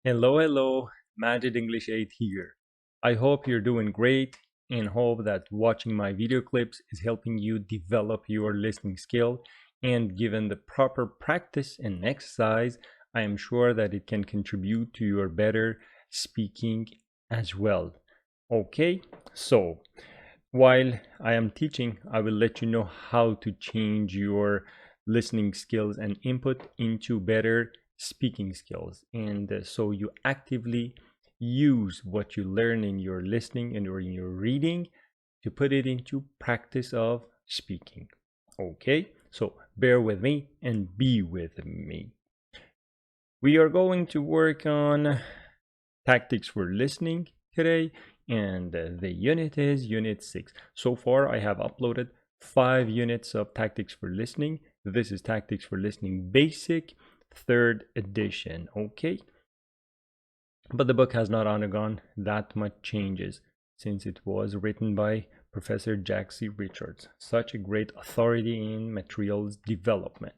Hello, hello, Magic English 8 here. I hope you're doing great and hope that watching my video clips is helping you develop your listening skill. And given the proper practice and exercise, I am sure that it can contribute to your better speaking as well. Okay, so while I am teaching, I will let you know how to change your listening skills and input into better speaking skills. And so you actively use what you learn in your listening and or in your reading to put it into practice of speaking. Okay, so bear with me and be with me. We are going to work on tactics for listening today, and the unit is unit 6. So far I have uploaded 5 units of tactics for listening. This is tactics for listening basic 3rd edition. Okay, but the book has not undergone that much changes since it was written by Professor Jack C. Richards, such a great authority in materials development.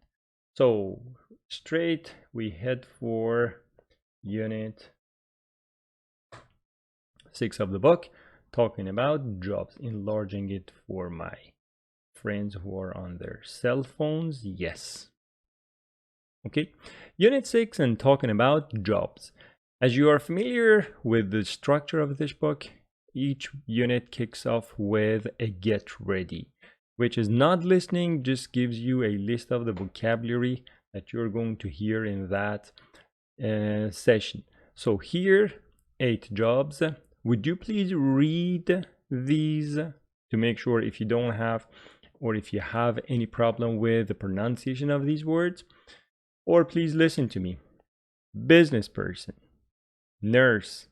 So straight we head for unit 6 of the book, talking about jobs, enlarging it for my friends who are on their cell phones. Yes. Okay, unit 6 and talking about jobs. As you are familiar with the structure of this book, each unit kicks off with a get ready, which is not listening, just gives you a list of the vocabulary that you're going to hear in that session. So here, 8 jobs. Would you please read these to make sure if you don't have or if you have any problem with the pronunciation of these words? Or please listen to me. Business person, nurse,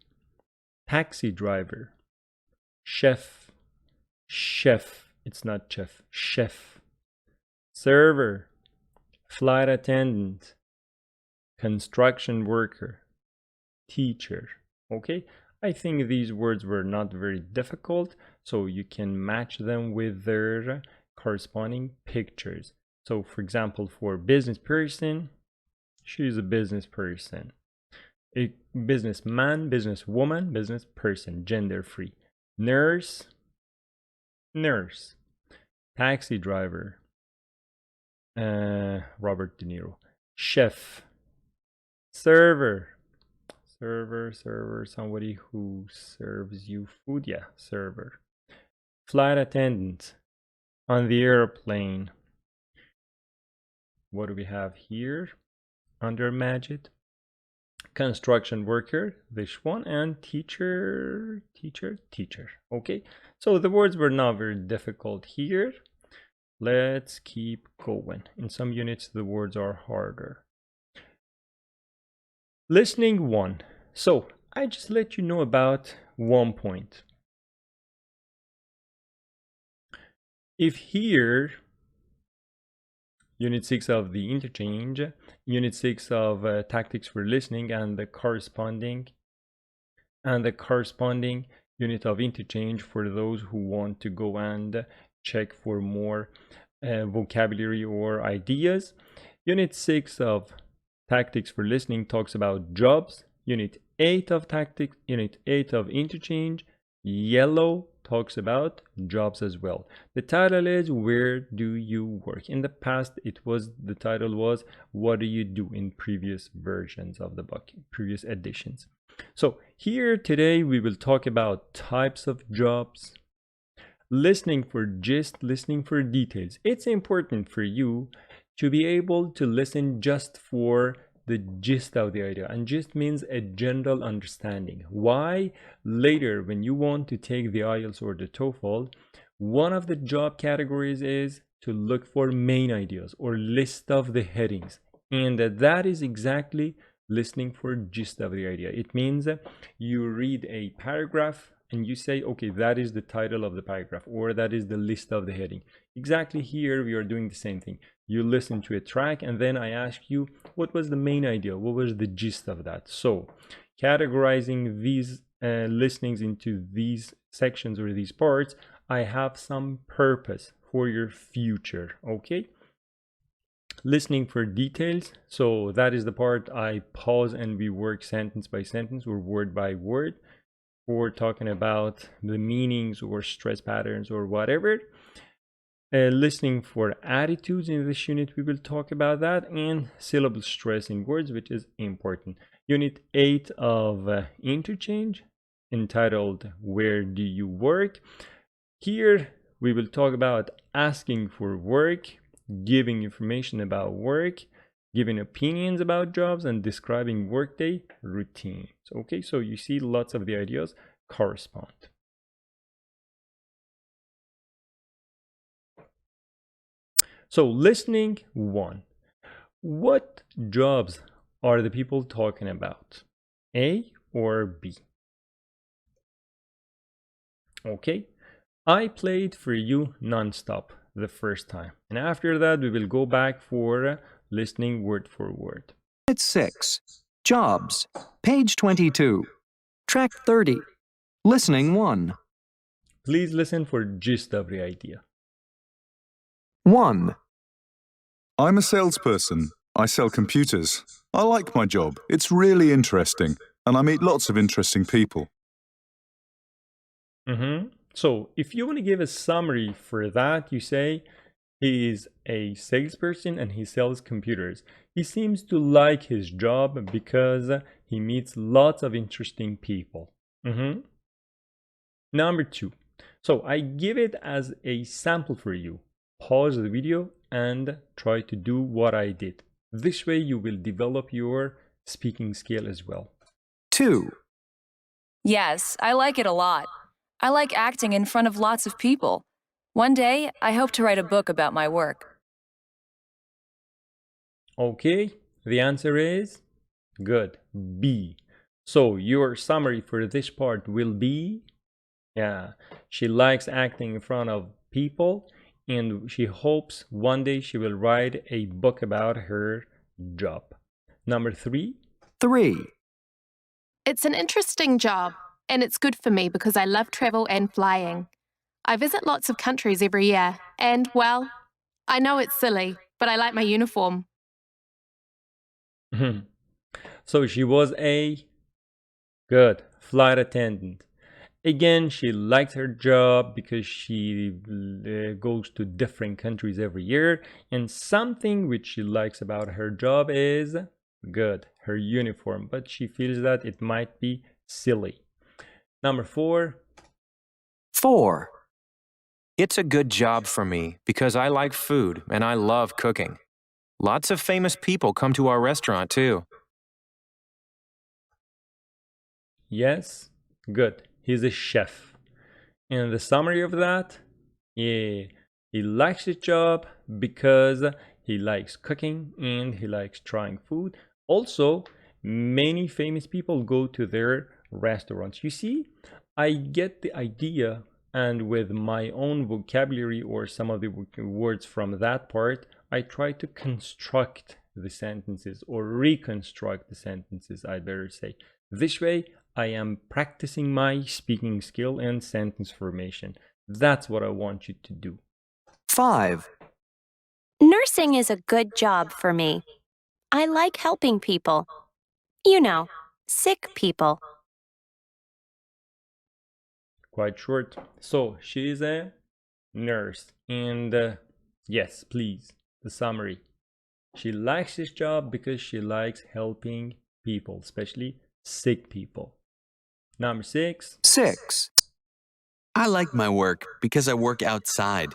taxi driver, chef, it's not chef, chef, server, flight attendant, construction worker, teacher. Okay, I think these words were not very difficult, so you can match them with their corresponding pictures. So for example, for business person, she's a business person. A businessman, businesswoman, business person, gender free. Nurse, nurse. Taxi driver, Robert De Niro. Chef, server, server, somebody who serves you food. Yeah, server. Flight attendant, on the airplane. What do we have here under Magic? Construction worker, this one, and teacher. Okay, so the words were not very difficult here. Let's keep going. In some units the words are harder. Listening 1. So I just let you know about one point. If here, unit 6 of the interchange, unit 6 of tactics for listening, and the corresponding unit of interchange for those who want to go and check for more vocabulary or ideas. Unit 6 of tactics for listening talks about jobs. Unit 8 of tactics, unit 8 of interchange, yellow, talks about jobs as well. The title is Where Do You Work? In the past, the title was What Do You Do, in previous versions of the book, previous editions. So here today we will talk about types of jobs, listening for gist, listening for details. It's important for you to be able to listen just for the gist of the idea, and gist means a general understanding. Why? Later, when you want to take the IELTS or the TOEFL, one of the job categories is to look for main ideas or list of the headings, and that is exactly listening for gist of the idea. It means you read a paragraph and you say, okay, that is the title of the paragraph, or that is the list of the heading. Exactly here we are doing the same thing. You listen to a track and then I ask you, what was the main idea? What was the gist of that? So categorizing these listenings into these sections or these parts, I have some purpose for your future. Okay, Listening for details. So that is the part I pause and we work sentence by sentence or word by word. Or talking about the meanings or stress patterns or whatever. Listening for attitudes. In this unit we will talk about that, and syllable stress in words, which is important. Unit 8 of Interchange, entitled Where Do You Work? Here we will talk about asking for work, giving information about work, giving opinions about jobs, and describing workday routines. Okay, so you see lots of the ideas correspond. So listening 1. What jobs are the people talking about? A or B? Okay, I played for you non-stop the first time. And after that, we will go back for listening word for word. It's 6. Jobs. Page 22. Track 30. Listening 1. Please listen for gist of the idea. 1. I'm a salesperson. I sell computers. I like my job. It's really interesting, and I meet lots of interesting people. So if you want to give a summary for that, you say he is a salesperson and he sells computers. He seems to like his job because he meets lots of interesting people. Number 2. So I give it as a sample for you. Pause the video and try to do what I did. This way you will develop your speaking skill as well. 2. Yes, I like it a lot. I like acting in front of lots of people. One day, I hope to write a book about my work. Okay, the answer is good, B. So your summary for this part will be, she likes acting in front of people and she hopes one day she will write a book about her job. Number 3. 3. It's an interesting job, and it's good for me because I love travel and flying. I visit lots of countries every year, and, well, I know it's silly, but I like my uniform. So she was a good flight attendant. Again, she likes her job because she goes to different countries every year. And something which she likes about her job is good, her uniform. But she feels that it might be silly. Number 4. 4. It's a good job for me because I like food and I love cooking. Lots of famous people come to our restaurant too. Yes, good. He's a chef. And the summary of that, he likes his job because he likes cooking and he likes trying food. Also, many famous people go to their restaurants. You see, I get the idea, and with my own vocabulary or some of the words from that part, I try to construct the sentences or reconstruct the sentences, I'd better say. This way, I am practicing my speaking skill and sentence formation. That's what I want you to do. 5. Nursing is a good job for me. I like helping people. You know, sick people. Quite short. So she is a nurse, and yes, please, the summary. She likes this job because she likes helping people, especially sick people. Number 6. 6. I like my work because I work outside.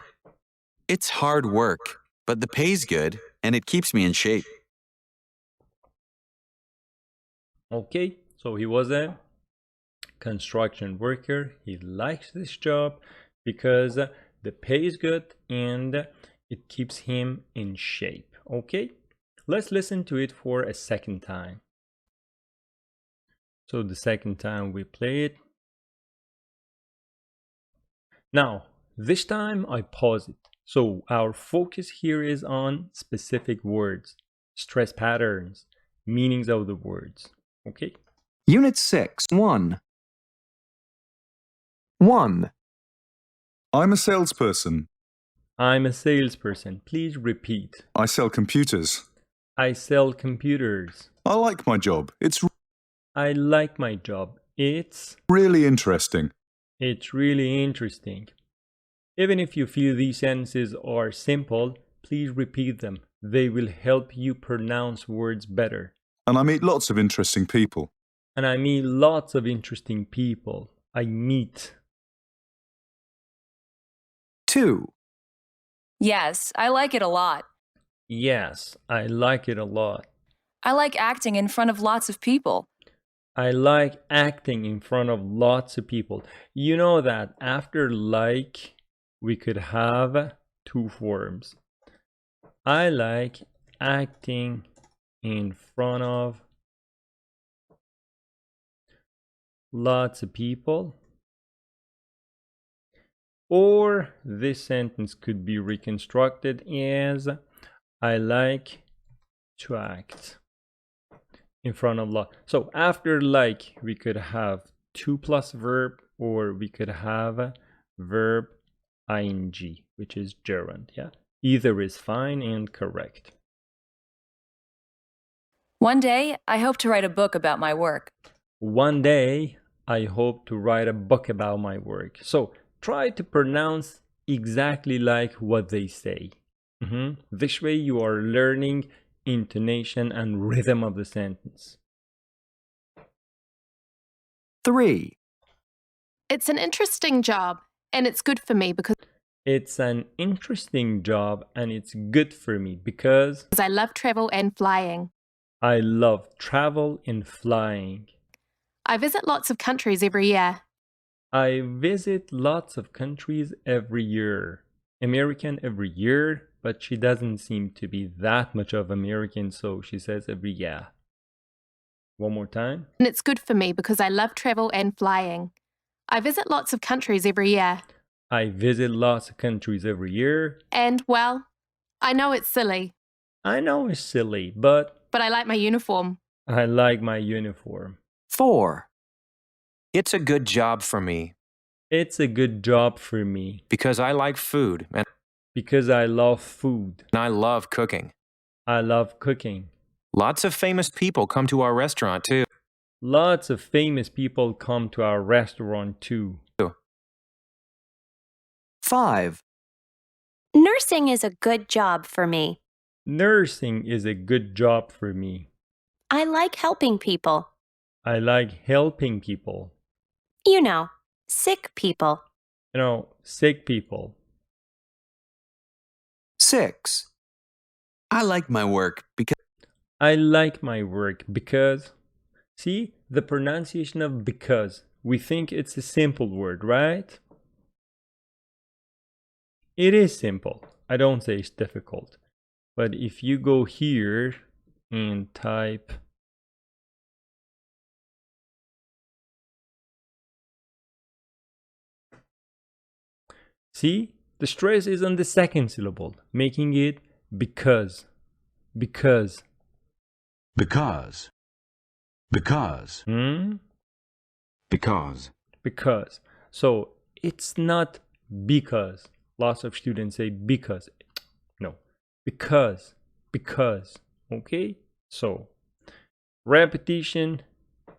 It's hard work, but the pay's good and it keeps me in shape. Okay, so he was a construction worker. He likes this job because the pay is good and it keeps him in shape. Okay, let's listen to it for a second time. So the second time we play it. Now, this time I pause it. So our focus here is on specific words, stress patterns, meanings of the words. Okay? Unit 6. 1. 1. I'm a salesperson. I'm a salesperson. Please repeat. I sell computers. I sell computers. I like my job. It's I like my job. It's really interesting. really interesting. Even if you feel these sentences are simple, please repeat them. They will help you pronounce words better. And I meet lots of interesting people. And I meet lots of interesting people. I meet. 2. Yes, I like it a lot. Yes, I like it a lot. I like acting in front of lots of people. I like acting in front of lots of people. You know that after like, we could have two forms. I like acting in front of lots of people. Or this sentence could be reconstructed as I like to act in front of lot. So after like, we could have to plus verb, or we could have verb ing, which is gerund. Yeah, either is fine and correct. One day, I hope to write a book about my work. One day, I hope to write a book about my work. So try to pronounce exactly like what they say. This way you are learning intonation and rhythm of the sentence. 3. It's an interesting job, and it's good for me because It's an interesting job and it's good for me because I love travel and flying. I love travel and flying. I visit lots of countries every year. I visit lots of countries every year. American every year, but she doesn't seem to be that much of American, so she says every year. One more time. And it's good for me because I love travel and flying. I visit lots of countries every year. I visit lots of countries every year. And, well, I know it's silly, I know it's silly, but but I like my uniform. I like my uniform. 4. It's a good job for me It's a good job for me because I like food and because I love food. I love cooking. I love cooking. Lots of famous people come to our restaurant too. Lots of famous people come to our restaurant too. 5. Nursing is a good job for me. Nursing is a good job for me. I like helping people. I like helping people. You know, sick people. You know, sick people. 6. I like my work because I like my work because, see, the pronunciation of because. We think it's a simple word, right? It is simple. I don't say it's difficult. But if you go here and type see, the stress is on the second syllable, making it because. Because. Because. Because. Because. Because. So it's not because. Lots of students say because. No. Because. Because. Okay? So repetition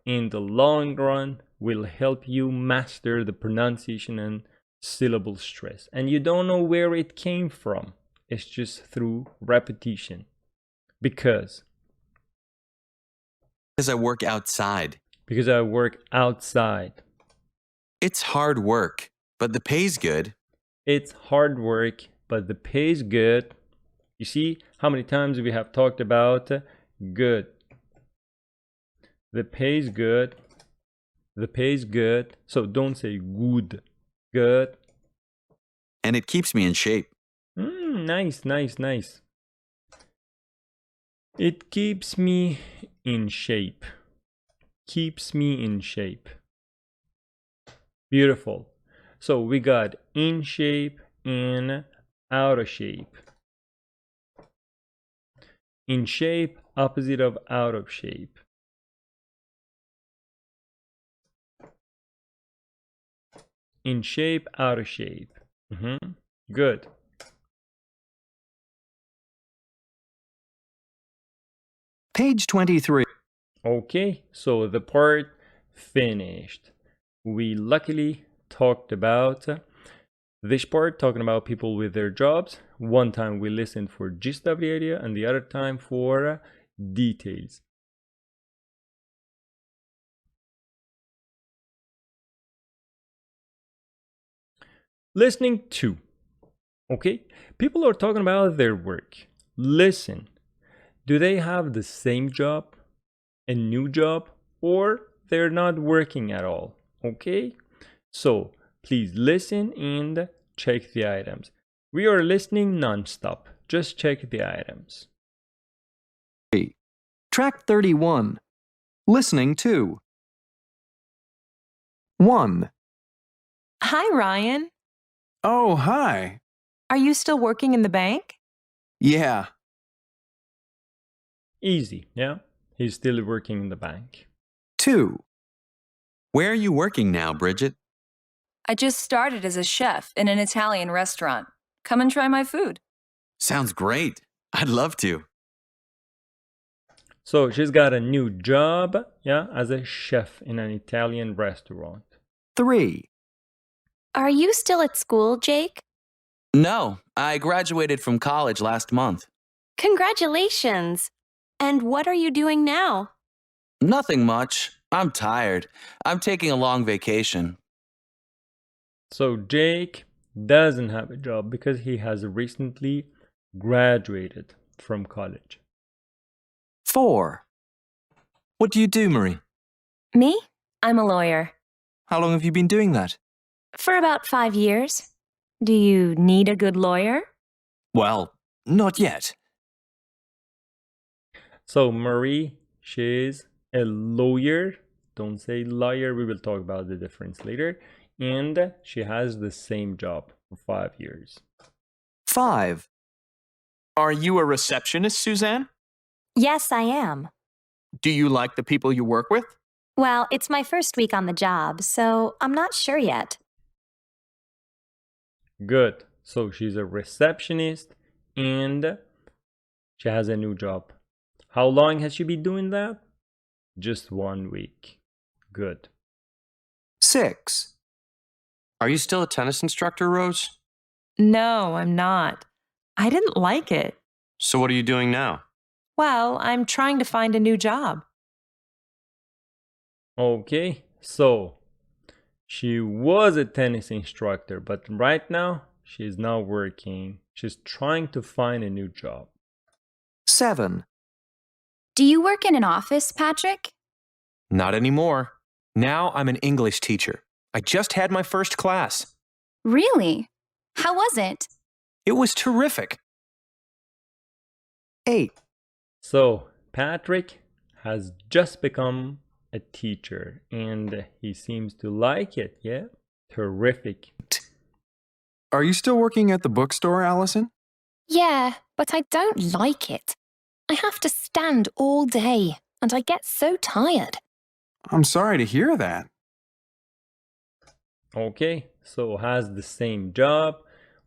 in the long run will help you master the pronunciation and syllable stress. And you don't know where it came from. It's just through repetition. Because I work outside. Because I work outside. It's hard work, but the pay's good. It's hard work, but the pay's good. You see how many times we have talked about good. The pay's good. The pay's good. So don't say good. Good. And it keeps me in shape. Nice, nice, nice. It keeps me in shape. Keeps me in shape. Beautiful. So we got in shape and out of shape. In shape, opposite of out of shape. In shape, out of shape. Good. Page 23. Okay, so the part finished. We luckily talked about this part, talking about people with their jobs. One time we listened for gist of the idea, and the other time for details. Listening to. Okay, people are talking about their work. Listen. Do they have the same job, a new job, or they're not working at all? Okay, so please listen and check the items. We are listening non-stop. Just check the items. Track 31. Listening to. 1. Hi, Ryan. Oh, hi. Are you still working in the bank? Yeah. Easy, yeah? He's still working in the bank. 2. Where are you working now, Bridget? I just started as a chef in an Italian restaurant. Come and try my food. Sounds great. I'd love to. So she's got a new job, yeah, as a chef in an Italian restaurant. 3. Are you still at school, Jake? No, I graduated from college last month. Congratulations! And what are you doing now? Nothing much. I'm tired. I'm taking a long vacation. So Jake doesn't have a job because he has recently graduated from college. 4. What do you do, Marie? Me? I'm a lawyer. How long have you been doing that? For about 5 years. Do you need a good lawyer? Well, not yet. So Marie, she's a lawyer. Don't say liar. We will talk about the difference later. And she has the same job for 5 years. 5. Are you a receptionist, Suzanne? Yes, I am. Do you like the people you work with? Well, it's my first week on the job, so I'm not sure yet. Good. So she's a receptionist and she has a new job. How long has she been doing that? Just 1 week. Good. 6. Are you still a tennis instructor, Rose? No, I'm not. I didn't like it. So what are you doing now? Well, I'm trying to find a new job. Okay, so she was a tennis instructor, but right now she's not working. She's trying to find a new job. 7. Do you work in an office, Patrick? Not anymore. Now I'm an English teacher. I just had my first class. Really? How was it? It was terrific. 8. So Patrick has just become a teacher and he seems to like it. Yeah, terrific. Are you still working at the bookstore, Allison? Yeah, but I don't like it. I have to stand all day, and I get so tired. I'm sorry to hear that. Okay, so has the same job,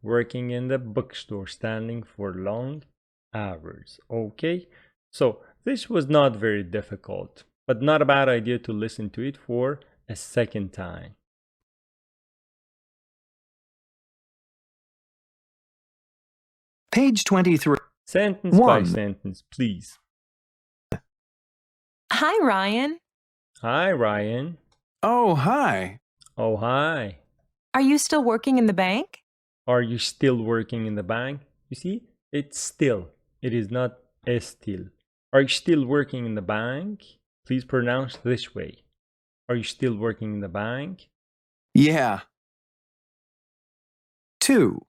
working in the bookstore, standing for long hours. Okay, so this was not very difficult, but not a bad idea to listen to it for a second time. Page 23. Sentence by 1. sentence, please. Hi, Ryan. Hi, Ryan. Oh, hi. Oh, hi. Are you still working in the bank? Are you still working in the bank? You see, it's still. It is not still. Are you still working in the bank? Please pronounce this way. Are you still working in the bank? Yeah. 2.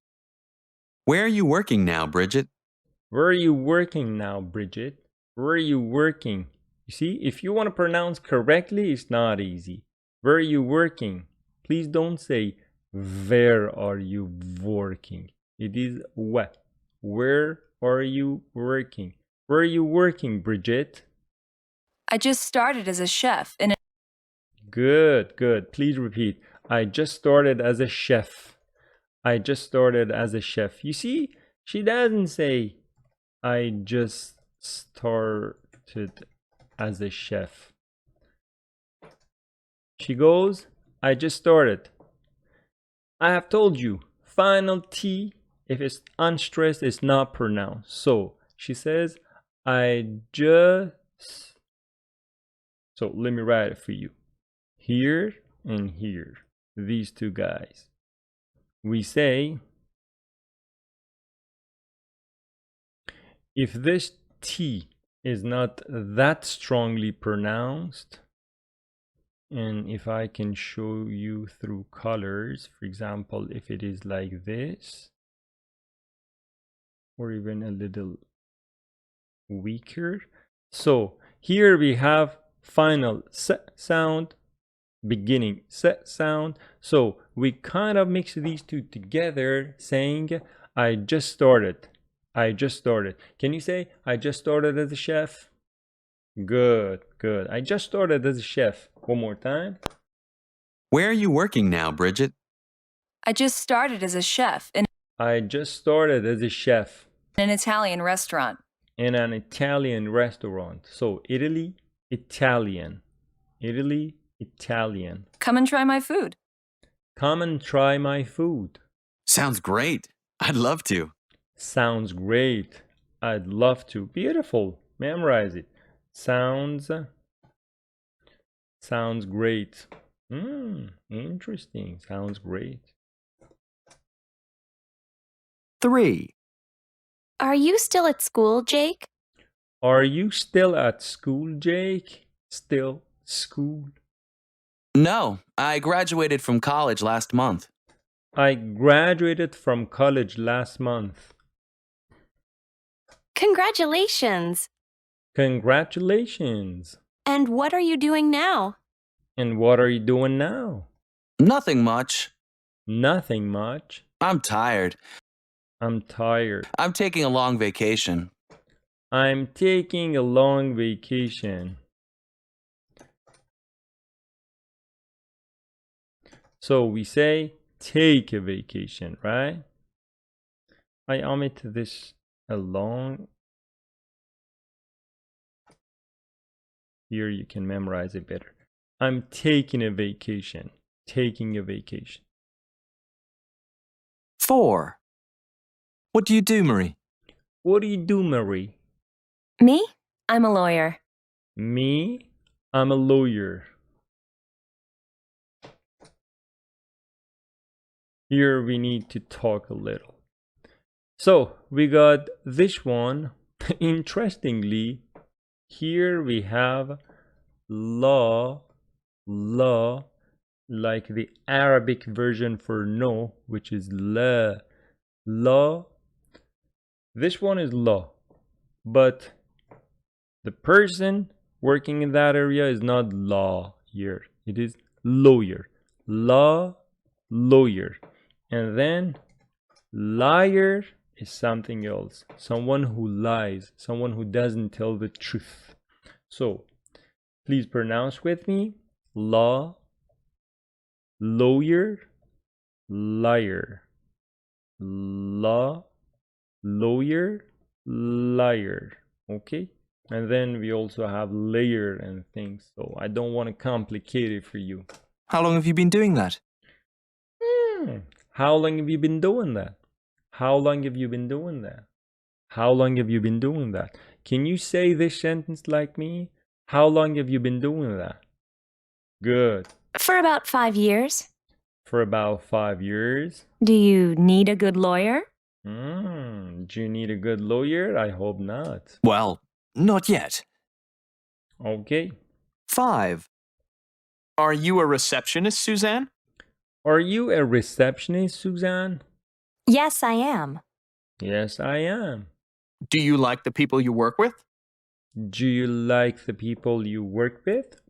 Where are you working now, Bridget? Where are you working now, Bridget? Where are you working? You see, if you want to pronounce correctly, it's not easy. Where are you working? Please don't say, where are you working? It is what? Where are you working? Where are you working, Bridget? I just started as a chef in a... Good, good. Please repeat. I just started as a chef. I just started as a chef. You see, she doesn't say, I just started started as a chef. She goes, I just started. I have told you, final T, if it's unstressed, is not pronounced. So she says, I just. So let me write it for you. Here and here, these two guys. We say, if this T is not that strongly pronounced, and if I can show you through colors, for example, if it is like this, or even a little weaker. So here we have final sound, beginning sound. So we kind of mix these two together, saying, I just started. I just started. Can you say, I just started as a chef? Good, good. I just started as a chef. One more time. Where are you working now, Bridget? I just started as a chef in I just started as a chef an Italian restaurant. in an Italian restaurant. So Italy, Italian. Italy, Italian. Come and try my food. Come and try my food. Sounds great. I'd love to. Sounds great. I'd love to. Beautiful. Memorize it. Sounds great. Interesting. Sounds great. 3. Are you still at school, Jake? Are you still at school, Jake? Still school? No, I graduated from college last month. I graduated from college last month. Congratulations! Congratulations. And what are you doing now? And what are you doing now? Nothing much. Nothing much. I'm tired. I'm tired. I'm taking a long vacation. I'm taking a long vacation. So we say take a vacation, right? I omit this along. Here you can memorize it better. I'm taking a vacation. Taking a vacation. 4. What do you do, Marie? What do you do, Marie? Me? I'm a lawyer. Me? I'm a lawyer. Here we need to talk a little. So we got this one. Interestingly, here we have law, like the Arabic version for no, which is la. Law. This one is law, but the person working in that area is not law here. It is lawyer. Law, lawyer. And then liar is something else. Someone who lies. Someone who doesn't tell the truth. So please pronounce with me. Law, lawyer, liar. Law, lawyer, liar. Okay? And then we also have layer and things. So I don't want to complicate it for you. How long have you been doing that? How long have you been doing that? How long have you been doing that? How long have you been doing that? Can you say this sentence like me? How long have you been doing that? Good. For about 5 years. For about 5 years. Do you need a good lawyer? Do you need a good lawyer? I hope not. Well, not yet. Okay. 5. Are you a receptionist, Suzanne? Are you a receptionist, Suzanne? Yes, I am. Yes, I am. Do you like the people you work with? Do you like the people you work with?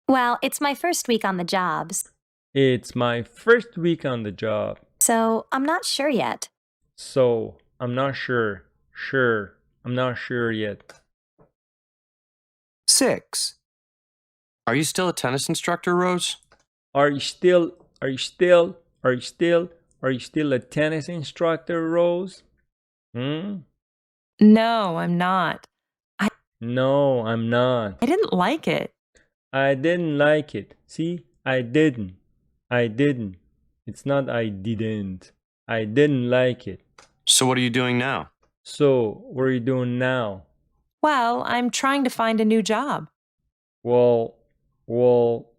Well, it's my first week on the jobs. It's my first week on the job. So I'm not sure yet. So I'm not sure. I'm not sure yet. 6. Are you still a tennis instructor, Rose? Are you still a tennis instructor, Rose? No, I'm not. No, I'm not. I didn't like it. I didn't like it. See, I didn't. I didn't. It's not I didn't. I didn't like it. So what are you doing now? So, what are you doing now? Well, I'm trying to find a new job. Well, well,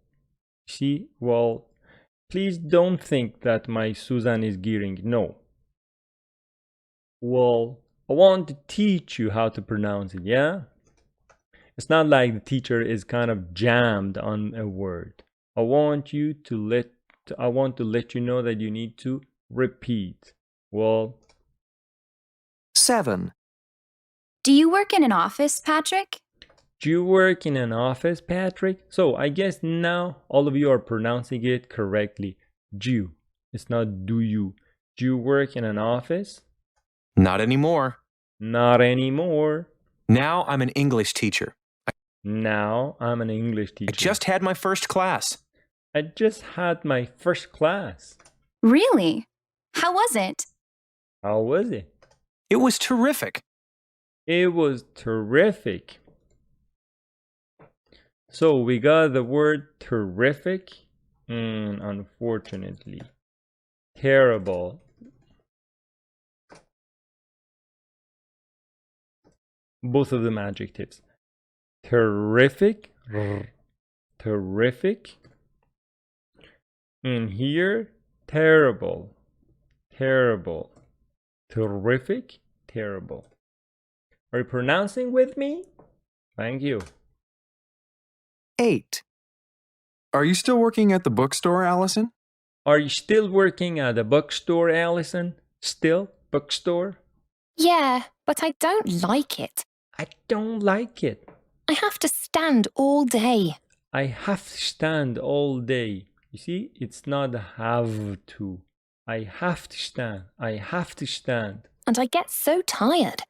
please don't think that my Susan is gearing. No. Well, I want to teach you how to pronounce it, yeah? It's not like the teacher is kind of jammed on a word. I want to let you know that you need to repeat. Well, 7, Do you work in an office, Patrick? do you work in an office, Patrick? So I guess now all of you are pronouncing it correctly. Do. It's not do you. Do you work in an office? Not anymore. Not anymore. Now I'm an English teacher. Now I'm an English teacher. I just had my first class. I just had my first class. Really? How was it? How was it? It was terrific. It was terrific. So we got the word terrific and unfortunately terrible. Both of them adjectives. Terrific, terrific. And here, terrible, terrible, terrific, terrible. Are you pronouncing with me? Thank you. 8, Are you still working at the bookstore, Allison? Are you still working at the bookstore, Allison? Still? Bookstore? Yeah, but I don't like it. I don't like it. I have to stand all day. I have to stand all day. You see, it's not have to. I have to stand. I have to stand. And I get so tired.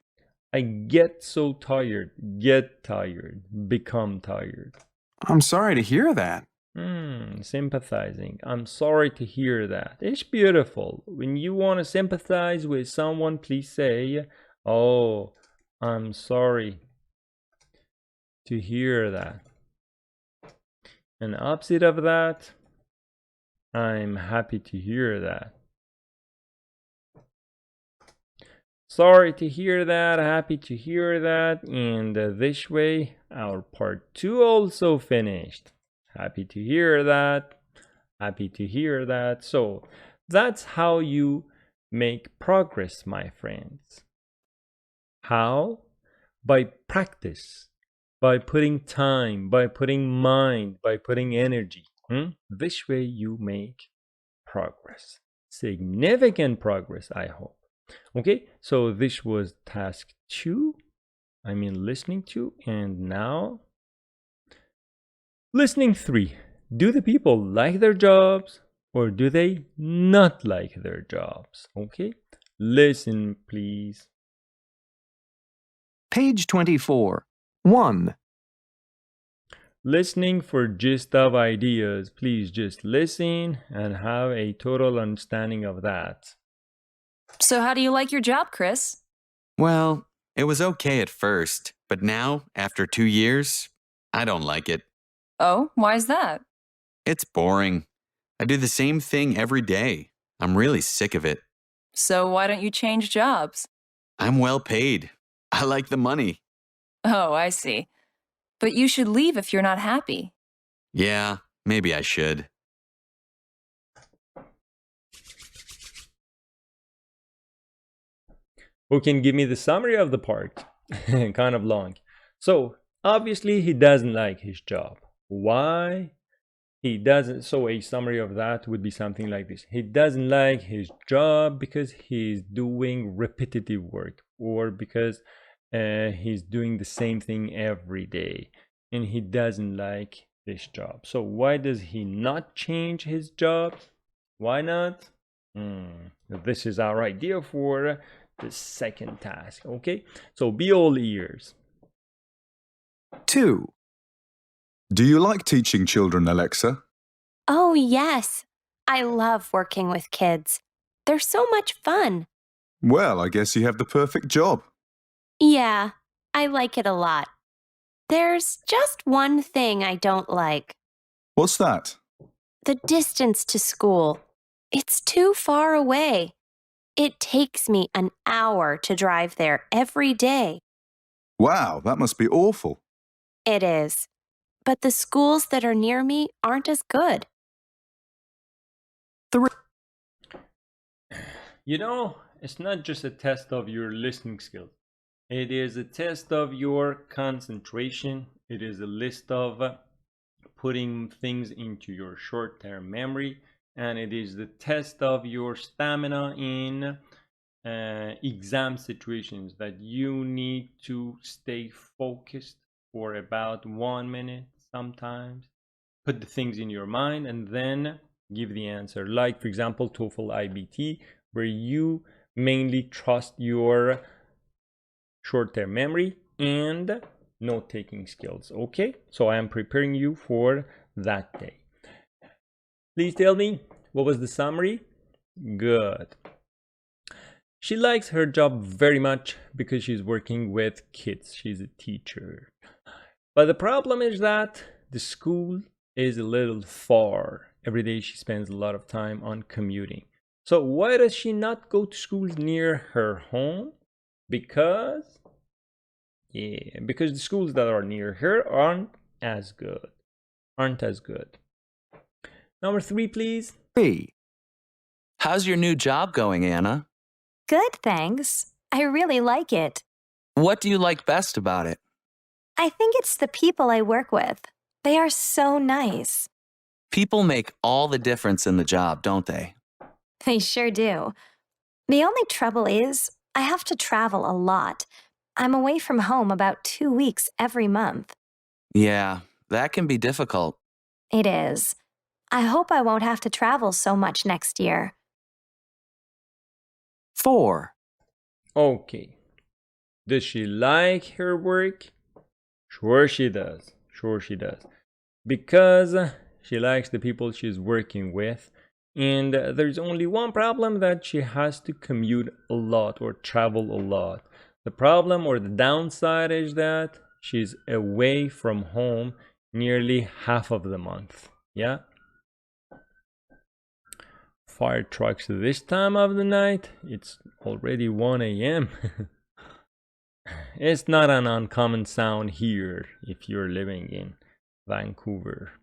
I get so tired. Get tired. Become tired. I'm sorry to hear that. Sympathizing. I'm sorry to hear that. It's beautiful. When you want to sympathize with someone, please say, oh, I'm sorry to hear that. And opposite of that, I'm happy to hear that. Sorry to hear that, happy to hear that, and this way our part 2 also finished. Happy to hear that, happy to hear that. So that's how you make progress, my friends. How? By practice, by putting time, by putting mind, by putting energy. This way you make progress. Significant progress, I hope. Okay, so this was task 2. I mean listening to. And now, listening 3. Do the people like their jobs or do they not like their jobs? Okay, listen please. Page 24. 1. Listening for gist of ideas. Please just listen and have a total understanding of that. So how do you like your job, Chris? Well, it was okay at first, but now, after 2 years, I don't like it. Oh, why is that? It's boring. I do the same thing every day. I'm really sick of it. So why don't you change jobs? I'm well paid. I like the money. Oh, I see. But you should leave if you're not happy. Yeah, maybe I should. Who can give me the summary of the part? Kind of long. So, obviously, he doesn't like his job. Why? He doesn't. So, a summary of that would be something like this. He doesn't like his job because he's doing repetitive work or because he's doing the same thing every day and he doesn't like this job. So, why does he not change his job? Why not? This is our idea for the second task. Okay, so be all ears. 2. Do you like teaching children, Alexa? Oh, yes. I love working with kids. They're so much fun. Well, I guess you have the perfect job. Yeah, I like it a lot. There's just one thing I don't like. What's that? The distance to school. It's too far away. It takes me an hour to drive there every day. Wow, that must be awful. It is. But the schools that are near me aren't as good. You know, it's not just a test of your listening skills. It is a test of your concentration. It is a list of putting things into your short-term memory. And it is the test of your stamina in exam situations that you need to stay focused for about 1 minute sometimes. Put the things in your mind and then give the answer. Like, for example, TOEFL IBT, where you mainly trust your short-term memory and note-taking skills. Okay, so I am preparing you for that day. Please tell me, what was the summary? Good. She likes her job very much because she's working with kids. She's a teacher. But the problem is that the school is a little far. Every day she spends a lot of time on commuting. So why does she not go to schools near her home? Because the schools that are near her aren't as good. Number 3, please. 3. How's your new job going, Anna? Good, thanks. I really like it. What do you like best about it? I think it's the people I work with. They are so nice. People make all the difference in the job, don't they? They sure do. The only trouble is, I have to travel a lot. I'm away from home about 2 weeks every month. Yeah, that can be difficult. It is. I hope I won't have to travel so much next year. 4. Okay. Does she like her work? Sure she does. Because she likes the people she's working with. And there's only one problem, that she has to commute a lot or travel a lot. The problem or the downside is that she's away from home nearly half of the month. Yeah? Fire trucks this time of the night. It's already 1 a.m. It's not an uncommon sound here if you're living in Vancouver.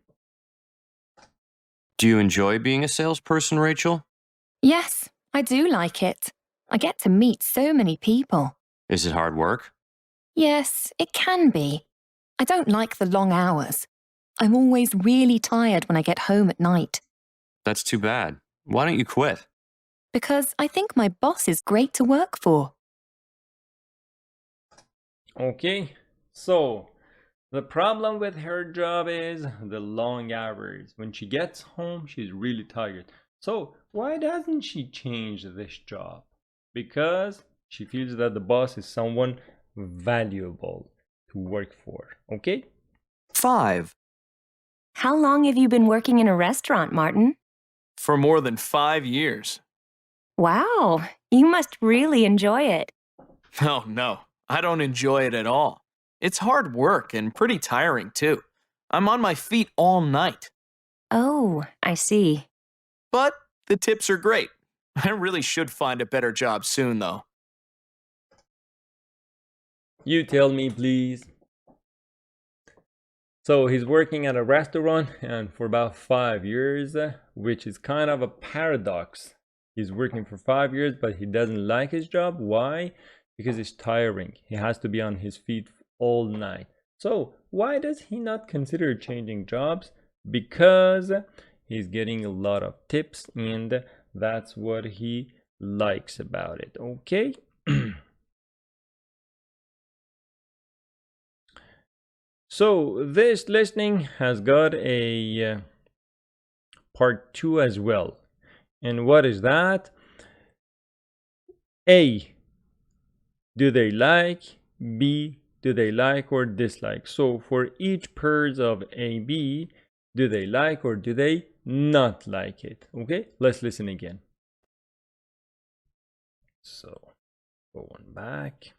Do you enjoy being a salesperson, Rachel? Yes, I do like it. I get to meet so many people. Is it hard work? Yes, it can be. I don't like the long hours. I'm always really tired when I get home at night. That's too bad. Why don't you quit? Because I think my boss is great to work for. Okay, so the problem with her job is the long hours. When she gets home, she's really tired. So why doesn't she change this job? Because she feels that the boss is someone valuable to work for. Okay? 5. How long have you been working in a restaurant, Martin? For more than 5 years. Wow, you must really enjoy it. Oh, no, I don't enjoy it at all. It's hard work and pretty tiring, too. I'm on my feet all night. Oh, I see. But the tips are great. I really should find a better job soon, though. You tell me, please. So he's working at a restaurant and for about 5 years, which is kind of a paradox. He's working for 5 years, but he doesn't like his job. Why? Because it's tiring. He has to be on his feet all night. So why does he not consider changing jobs? Because he's getting a lot of tips and that's what he likes about it. Okay? So this listening has got a part 2 as well. And what is that? A, do they like? B, do they like or dislike? So for each pairs of A, B, do they like or do they not like it? Okay, let's listen again. So going back.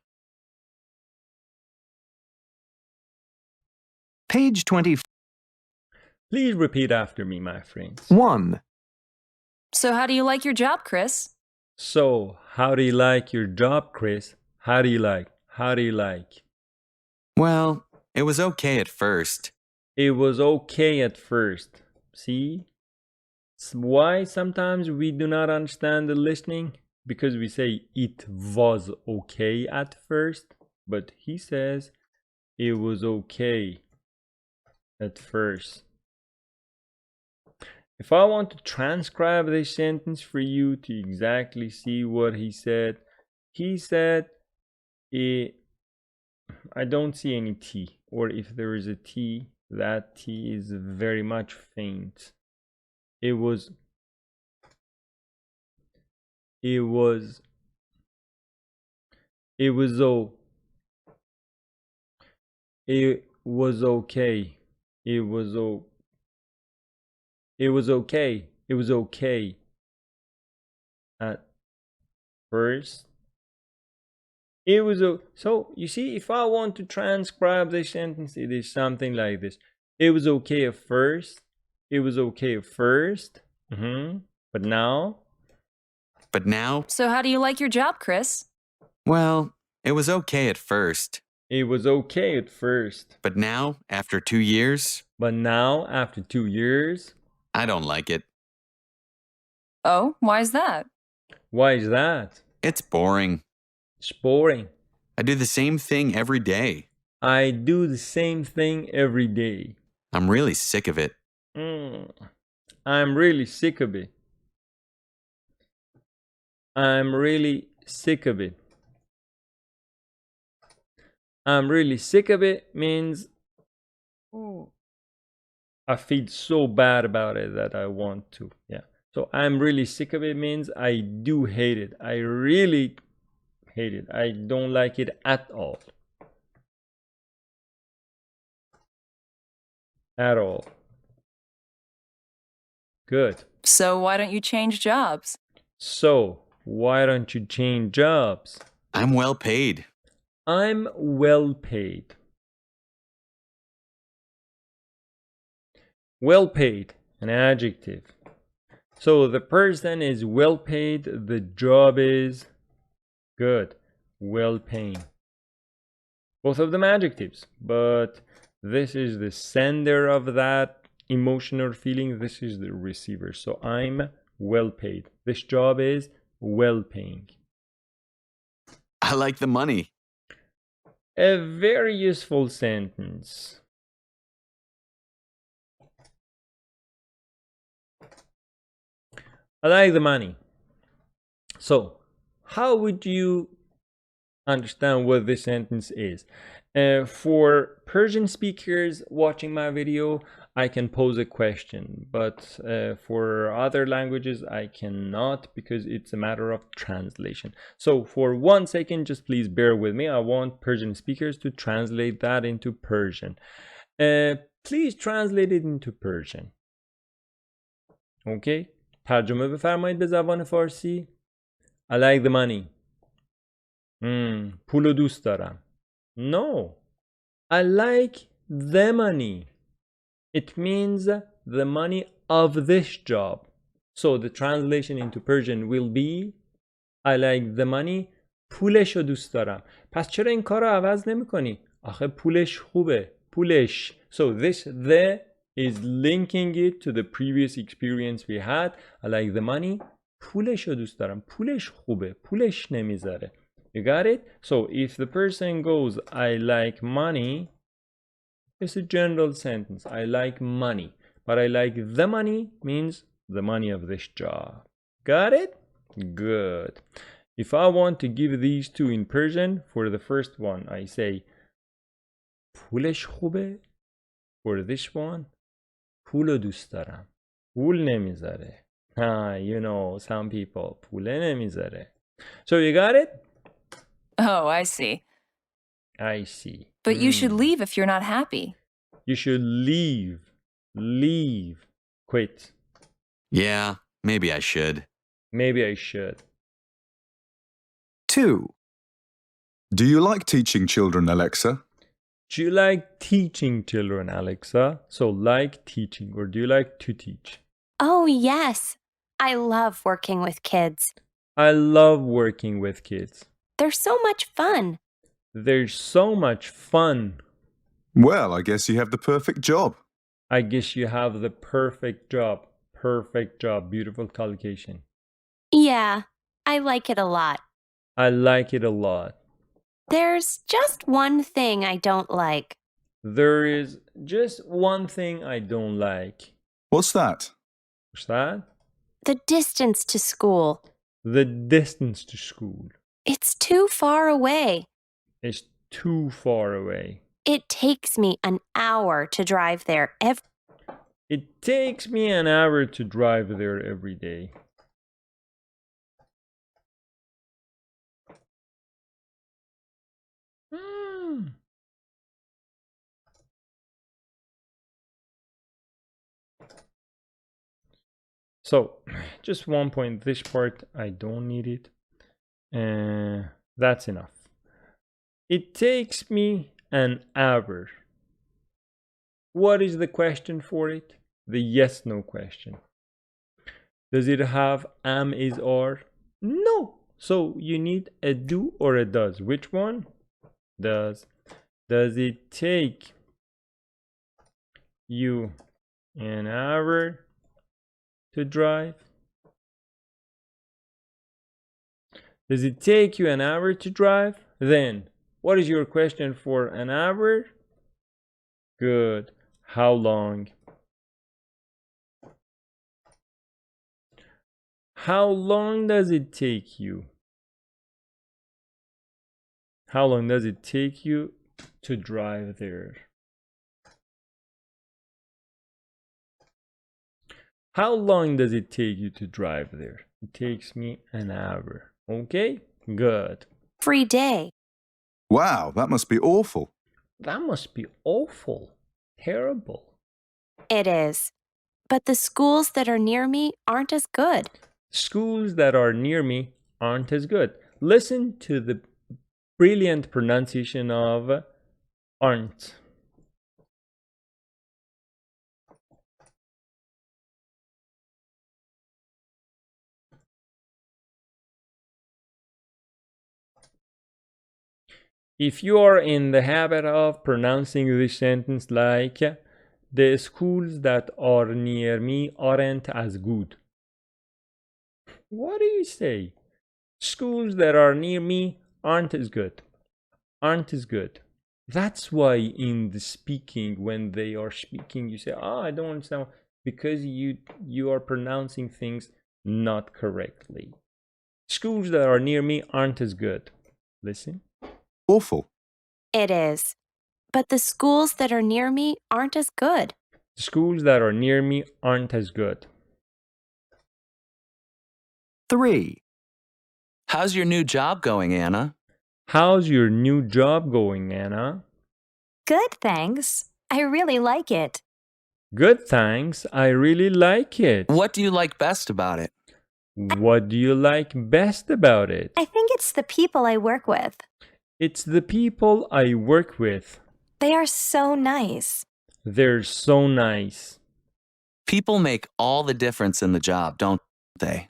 Page 24. Please repeat after me, my friends. 1. So, how do you like your job, Chris? So, how do you like your job, Chris? How do you like? How do you like? Well, it was okay at first. It was okay at first. See? Why sometimes we do not understand the listening? Because we say it was okay at first, but he says it was okay at first. If I want to transcribe this sentence for you to exactly see what he said I don't see any T, or if there is a T, that T is very much faint. It was okay. It was okay. It was okay at first. It was so you see, if I want to transcribe this sentence, it is something like this. It was okay at first. It was okay at first. But now. So, how do you like your job, Chris? Well, it was okay at first. It was okay at first. But now, after 2 years. I don't like it. Oh, why is that? Why is that? It's boring. It's boring. I do the same thing every day. I do the same thing every day. I'm really sick of it. I'm really sick of it. I'm really sick of it. I'm really sick of it means I feel so bad about it that I want to. Yeah. So I'm really sick of it means I do hate it. I really hate it. I don't like it at all. At all. Good. So, why don't you change jobs? So, why don't you change jobs? I'm well paid. I'm well paid. Well paid, an adjective. So the person is well paid, the job is good, well paying. Both of them adjectives, but this is the sender of that emotional feeling, this is the receiver. So I'm well paid. This job is well paying. I like the money. A very useful sentence. I like the money. So, how would you understand what this sentence is? For Persian speakers watching my video, I can pose a question, but for other languages, I cannot because it's a matter of translation. So for 1 second, just please bear with me. I want Persian speakers to translate that into Persian. Please translate it into Persian. Okay? ترجمه بفرمایید به زبان فارسی. I like the money. پولو دوست دارم. No. I like the money. It means the money of this job. So the translation into Persian will be I like the money. پولشو دوست دارم. پس چرا این کار رو عوض نمی کنی؟ آخه پولش خوبه. پولش. So this the is linking it to the previous experience we had. I like the money. پولشو دوست دارم. پولش خوبه. پولش نمیذاره. You got it? So if the person goes, I like money, it's a general sentence. I like money. But I like the money means the money of this job. Got it? Good. If I want to give these two in Persian, for the first one, I say پولش خوبه. For this one, پولو دوست دارم. پول نمیذاره. You know, some people, پوله نمیذاره. So you got it? Oh, I see. I see. But you should leave if you're not happy. You should leave. Leave. Quit. Yeah, maybe I should. Maybe I should. 2. Do you like teaching children, Alexa? Do you like teaching children, Alexa? So like teaching, or do you like to teach? Oh, yes. I love working with kids. I love working with kids. They're so much fun. There's so much fun. Well, I guess you have the perfect job. I guess you have the perfect job. Perfect job. Beautiful collocation. Yeah, I like it a lot. I like it a lot. There's just one thing I don't like. There is just one thing I don't like. What's that? What's that? The distance to school. The distance to school. It's too far away. It's too far away. It takes me an hour to drive there It takes me an hour to drive there every day. So, just one point. This part, I don't need it. That's enough. It takes me an hour. What is the question for it? The yes/no question. Does it have am, is, are? No. So you need a do or a does. Which one? Does. Does it take you an hour to drive? Does it take you an hour to drive? Then, what is your question for an hour? Good. How long? How long does it take you? How long does it take you to drive there? How long does it take you to drive there? It takes me an hour. Okay? Good. every day. Wow, that must be awful. That must be awful. Terrible. It is. But the schools that are near me aren't as good. Schools that are near me aren't as good. Listen to the brilliant pronunciation of aren't. If you are in the habit of pronouncing this sentence like, the schools that are near me aren't as good. What do you say? Schools that are near me aren't as good. Aren't as good. That's why in the speaking, when they are speaking, you say, I don't understand. Because you are pronouncing things not correctly. Schools that are near me aren't as good. Listen. Awful. It is. But the schools that are near me aren't as good. The schools that are near me aren't as good. 3. How's your new job going, Anna? How's your new job going, Anna? Good, thanks. I really like it. Good, thanks. I really like it. What do you like best about it? What do you like best about it? I think it's the people I work with. It's the people I work with. They are so nice. They're so nice. People make all the difference in the job, don't they?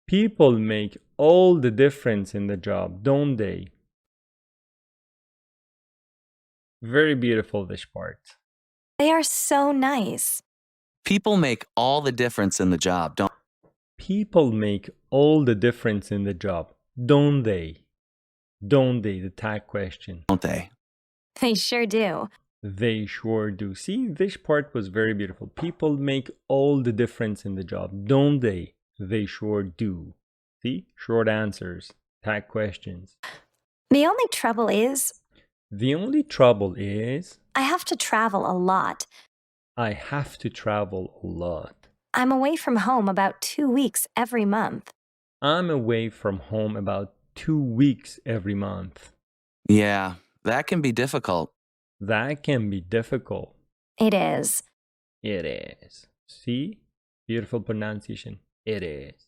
People make all the difference in the job, don't they? Very beautiful, this part. They are so nice. People make all the difference in the job, don't People make all the difference in the job, don't they? Don't they? The tag question. they? They sure do. They sure do. See, this part was very beautiful. People make all the difference in the job, don't they? They sure do. See? Short answers. Tag questions. The only trouble is, The only trouble is I have to travel a lot. I have to travel a lot. I'm away from home about 2 weeks every month. I'm away from home about 2 weeks every month. Yeah, that can be difficult. That can be difficult. It is. It is. See? Beautiful pronunciation. It is.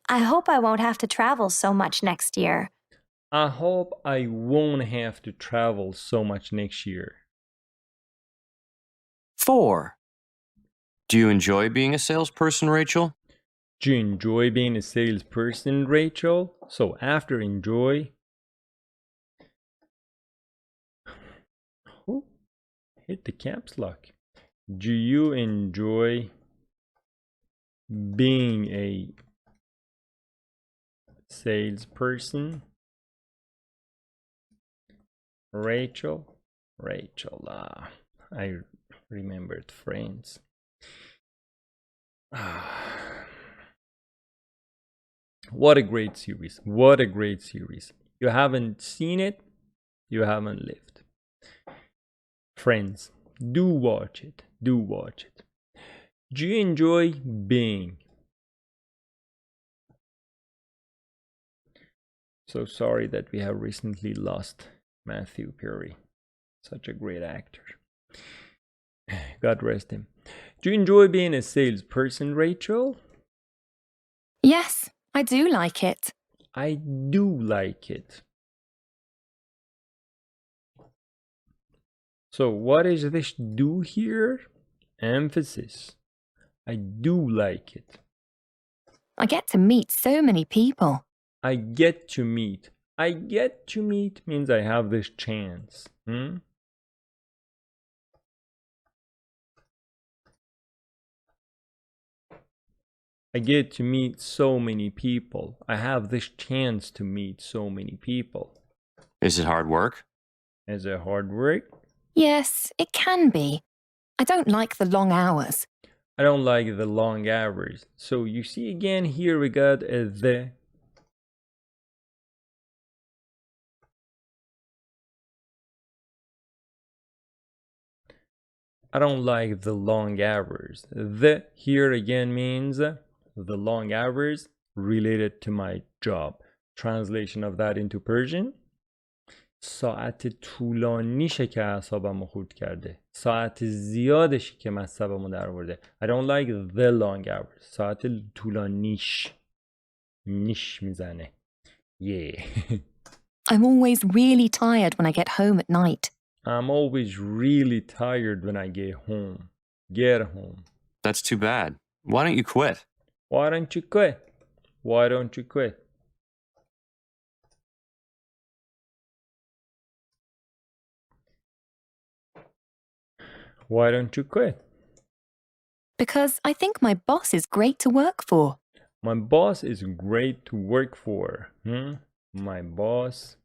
I hope I won't have to travel so much next year. I hope I won't have to travel so much next year. 4. Do you enjoy being a salesperson, Rachel? Do you enjoy being a salesperson, Rachel? So after enjoy, hit the caps lock. Do you enjoy being a salesperson, Rachel? Rachel, I remembered Friends. What a great series. What a great series. You haven't seen it, you haven't lived. Friends, do watch it. Do watch it. Do you enjoy being? So sorry that we have recently lost Matthew Perry. Such a great actor. God rest him. Do you enjoy being a salesperson, Rachel? Yes, I do like it. I do like it. So what is this do here? Emphasis. I do like it. I get to meet so many people. I get to meet. I get to meet means I have this chance. I get to meet so many people. I have this chance to meet so many people. Is it hard work? Is it hard work? Yes, it can be. I don't like the long hours. I don't like the long hours. So you see again here we got a the. I don't like the long hours. The here again means the long hours related to my job. Translation of that into Persian. ساعت طولانیشه که اعصابمو خورد کرده. ساعت زیادشی که مصبمو در آورده. I don't like the long hours. ساعت طولانیش. نیش میزنه. Yeah. I'm always really tired when I get home at night. I'm always really tired when I get home. Get home. That's too bad. Why don't you quit? Why don't you quit? Why don't you quit? Why don't you quit? Because I think my boss is great to work for. My boss is great to work for. My boss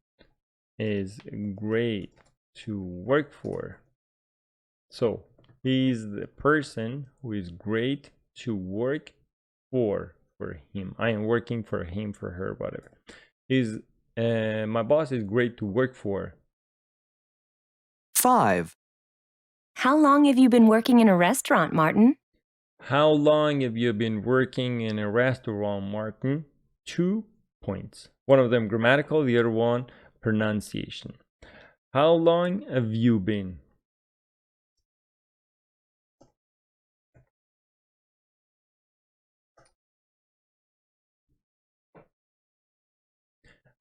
is great to work for. So he's the person who is great to work for him. I am working for him, for her, whatever. My boss is great to work for. 5. How long have you been working in a restaurant, Martin? How long have you been working in a restaurant, Martin? 2 points. One of them grammatical, the other one pronunciation. How long have you been?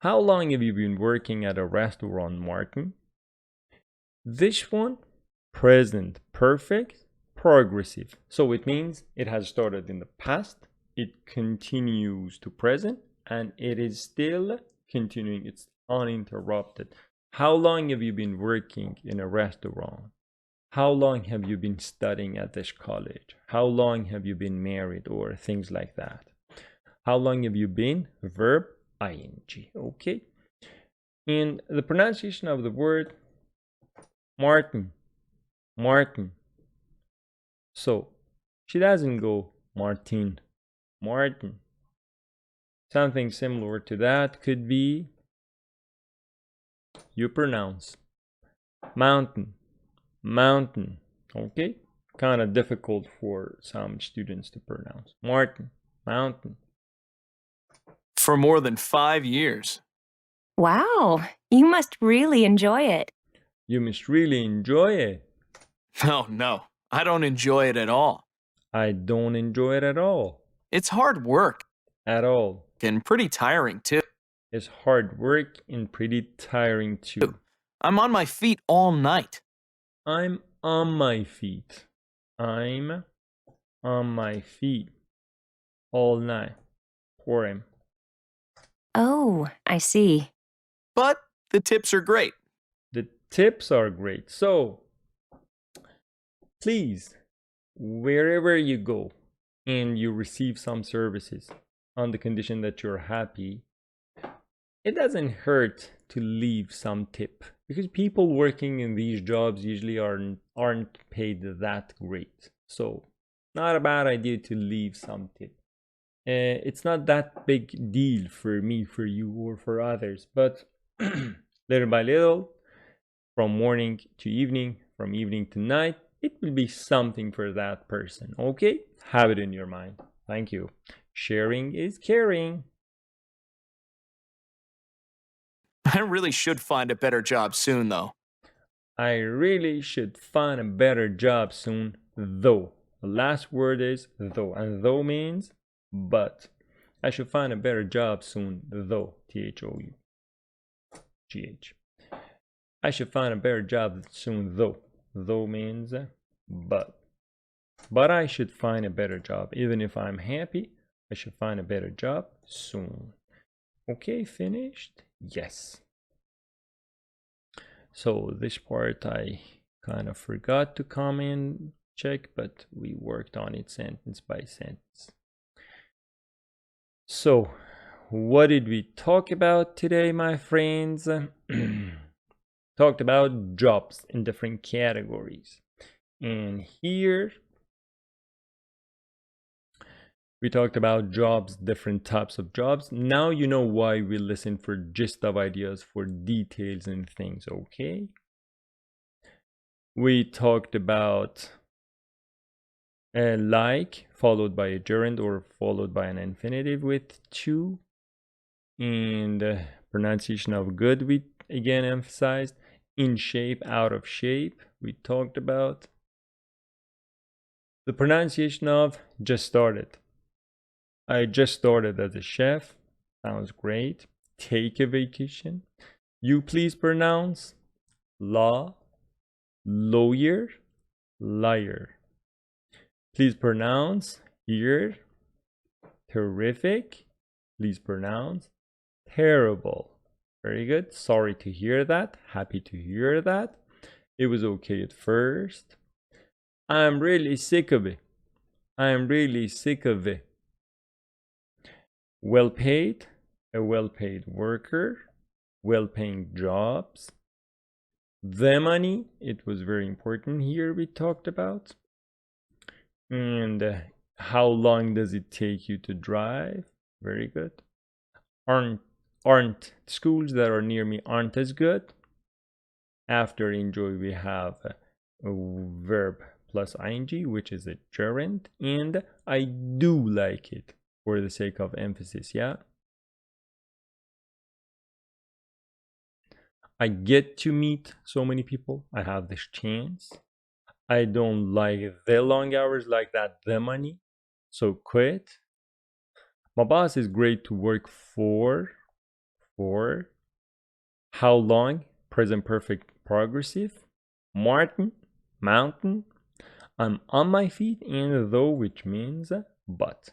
How long have you been working at a restaurant, Martin? This one, present perfect, progressive. So it means it has started in the past, it continues to present, and it is still continuing. It's uninterrupted. How long have you been working in a restaurant? How long have you been studying at this college? How long have you been married, or things like that? How long have you been? Verb ing. Okay. In the pronunciation of the word Martin. Martin. So she doesn't go Martin. Martin. Something similar to that could be you pronounce mountain. Mountain. Okay? Kind of difficult for some students to pronounce. Martin. Mountain. For more than 5 years. Wow, you must really enjoy it. You must really enjoy it. No, I don't enjoy it at all. I don't enjoy it at all. It's hard work. At all. And pretty tiring, too. is hard work and pretty tiring too. I'm on my feet all night. I'm on my feet. I'm on my feet all night. Poem. Oh, I see. But the tips are great. The tips are great. So, please, wherever you go and you receive some services on the condition that you're happy, it doesn't hurt to leave some tip, because people working in these jobs usually aren't paid that great. So, not a bad idea to leave some tip. It's not that big deal for me, for you, or for others, but little by little, from morning to evening, from evening to night, it will be something for that person. Okay? Have it in your mind. Thank you. Sharing is caring. I really should find a better job soon, though. I really should find a better job soon, though. The last word is though, and though means but. I should find a better job soon, though. THOUGH. I should find a better job soon, though. Though means but. But I should find a better job. Even if I'm happy, I should find a better job soon. Okay, finished? Yes. So this part I kind of forgot to come and check, but we worked on it sentence by sentence. So, what did we talk about today, my friends? Talked about jobs in different categories. And here we talked about jobs, different types of jobs. Now you know why we listen for gist of ideas, for details and things, okay? We talked about like followed by a gerund or followed by an infinitive with to, and pronunciation of good we again emphasized. In shape, out of shape we talked about. The pronunciation of just started. I just started as a chef. Sounds great. Take a vacation. You please pronounce law, lawyer, liar. Please pronounce here. Terrific. Please pronounce terrible. Very good. Sorry to hear that. Happy to hear that. It was okay at first. I'm really sick of it. I'm really sick of it. Well paid, a well-paid worker, well-paying jobs. The money, it was very important here we talked about. And how long does it take you to drive? Very good. Aren't schools that are near me aren't as good. After enjoy we have a verb plus ing, which is a gerund, and I do like it. For the sake of emphasis, yeah? I get to meet so many people. I have this chance. I don't like the long hours like that, the money. So quit. My boss is great to work for. How long? Present perfect progressive. Mountain. I'm on my feet, and though, which means but.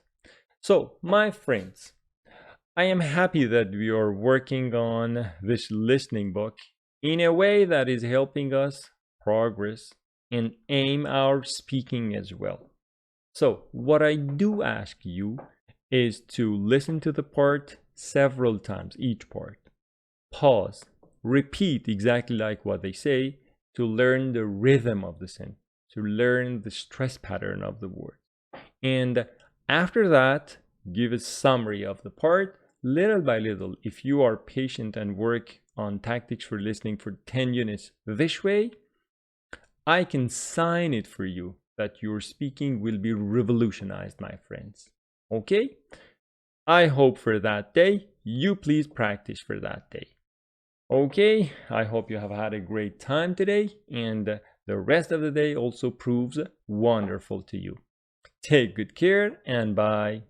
So, my friends, I am happy that we are working on this listening book in a way that is helping us progress and aim our speaking as well. So, what I do ask you is to listen to the part several times, each part. Pause, repeat exactly like what they say to learn the rhythm of the sentence, to learn the stress pattern of the word. And after that, give a summary of the part little by little. If you are patient and work on tactics for listening for 10 units this way, I can sign it for you that your speaking will be revolutionized, my friends. Okay? I hope for that day. You please practice for that day. Okay, I hope you have had a great time today, and the rest of the day also proves wonderful to you. Take good care, and bye.